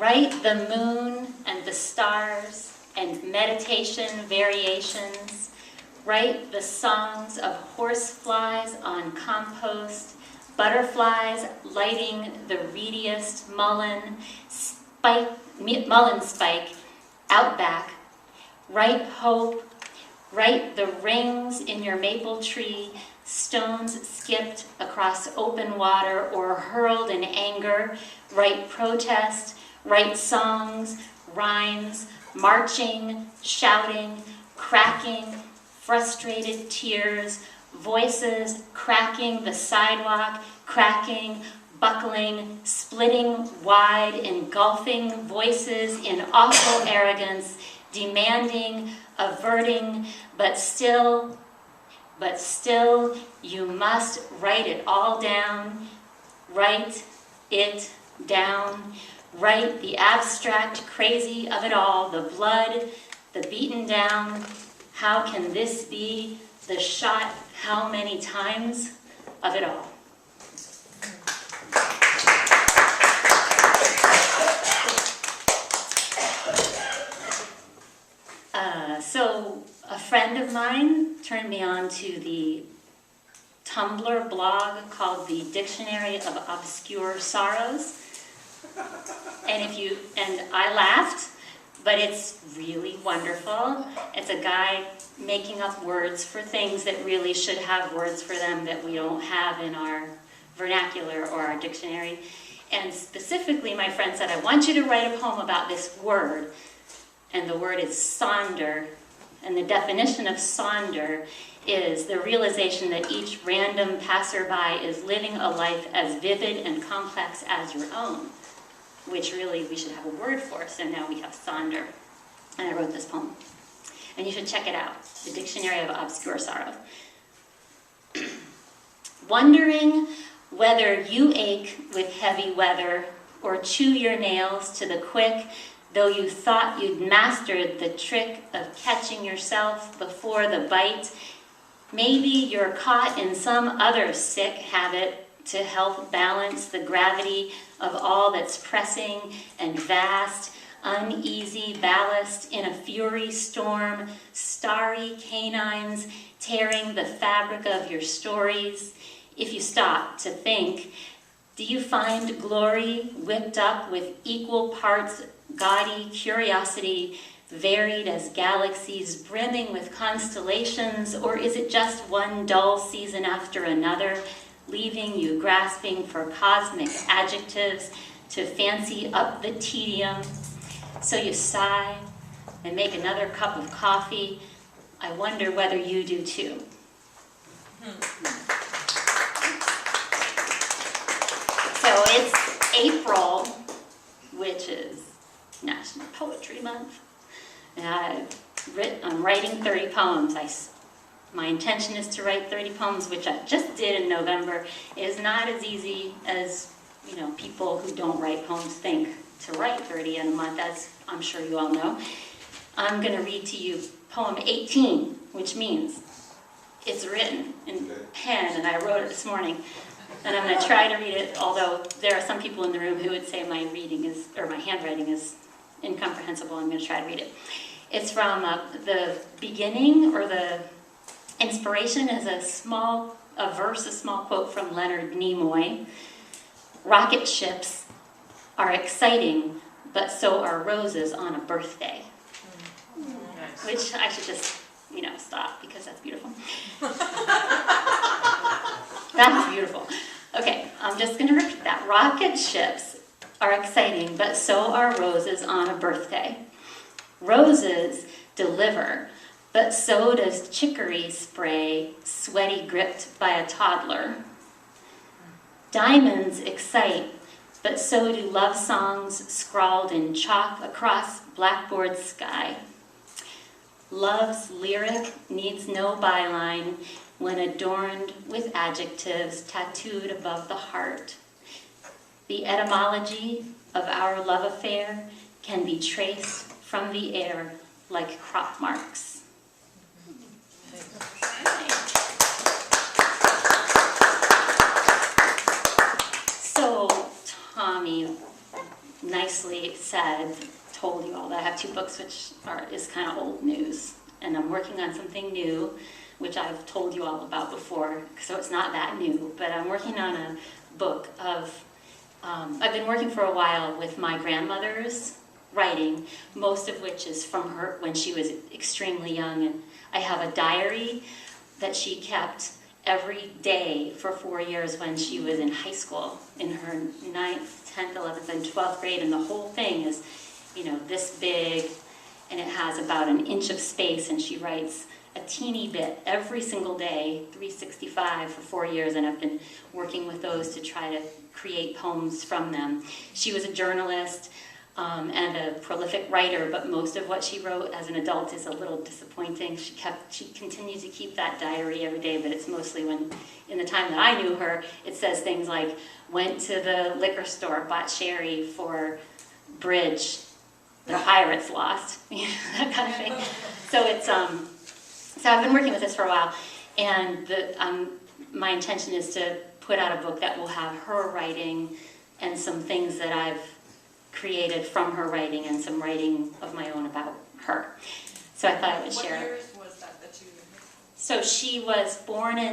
Write the moon and the stars and meditation variations. Write the songs of horseflies on compost, butterflies lighting the reediest mullein spike out back. Write hope. Write the rings in your maple tree, stones skipped across open water or hurled in anger. Write protest. Write songs, rhymes, marching, shouting, cracking, frustrated tears, voices cracking the sidewalk, cracking, buckling, splitting wide, engulfing voices in awful arrogance, demanding, averting, but still, you must write it all down. Write it down. Write the abstract crazy of it all, the blood, the beaten down. How can this be the shot how many times of it all? So a friend of mine turned me on to the Tumblr blog called the Dictionary of Obscure Sorrows. And I laughed, but it's really wonderful. It's a guy making up words for things that really should have words for them that we don't have in our vernacular or our dictionary. And specifically, my friend said, I want you to write a poem about this word. And the word is sonder. And the definition of sonder is the realization that each random passerby is living a life as vivid and complex as your own, which really we should have a word for. So now we have sonder. And I wrote this poem. And you should check it out, the Dictionary of Obscure Sorrows. Wondering whether you ache with heavy weather or chew your nails to the quick, though you thought you'd mastered the trick of catching yourself before the bite. Maybe you're caught in some other sick habit to help balance the gravity of all that's pressing and vast, uneasy ballast in a fury storm, starry canines tearing the fabric of your stories. If you stop to think, do you find glory whipped up with equal parts gaudy curiosity, varied as galaxies brimming with constellations, or is it just one dull season after another, leaving you grasping for cosmic adjectives to fancy up the tedium? So you sigh and make another cup of coffee. I wonder whether you do too. So it's April, which is National Poetry Month. And I'm writing 30 poems. My intention is to write 30 poems, which I just did in November. It is not as easy as people who don't write poems think to write 30 in a month, as I'm sure you all know. I'm going to read to you poem 18, which means it's written in pen, and I wrote it this morning. And I'm going to try to read it, although there are some people in the room who would say my handwriting is incomprehensible. I'm going to try to read it. It's from the beginning, or the inspiration is a small quote from Leonard Nimoy. Rocket ships are exciting, but so are roses on a birthday. Nice. Which I should just, stop, because that's beautiful. That's beautiful. Okay, I'm just going to repeat that. Rocket ships are exciting, but so are roses on a birthday. Roses deliver, but so does chicory spray, sweaty gripped by a toddler. Diamonds excite, but so do love songs scrawled in chalk across blackboard sky. Love's lyric needs no byline when adorned with adjectives tattooed above the heart. The etymology of our love affair can be traced from the air like crop marks. So, Tommy, nicely said, told you all that I have 2 books, which is kind of old news. And I'm working on something new, which I've told you all about before, so it's not that new. But I'm working on a book of, I've been working for a while with my grandmother's writing, most of which is from her when she was extremely young. And I have a diary that she kept every day for 4 years when she was in high school, in her 9th, 10th, 11th, and 12th grade. And the whole thing is, this big, and it has about an inch of space, and she writes a teeny bit every single day, 365 for 4 years, and I've been working with those to try to create poems from them. She was a journalist and a prolific writer, but most of what she wrote as an adult is a little disappointing. She continued to keep that diary every day, but it's mostly when, in the time that I knew her, it says things like, went to the liquor store, bought sherry for bridge, the Pirates lost, that kind of thing. So it's, so I've been working with this for a while, and my intention is to put out a book that will have her writing and some things that I've created from her writing and some writing of my own about her. So I thought I would share. What years was that you... So she was born in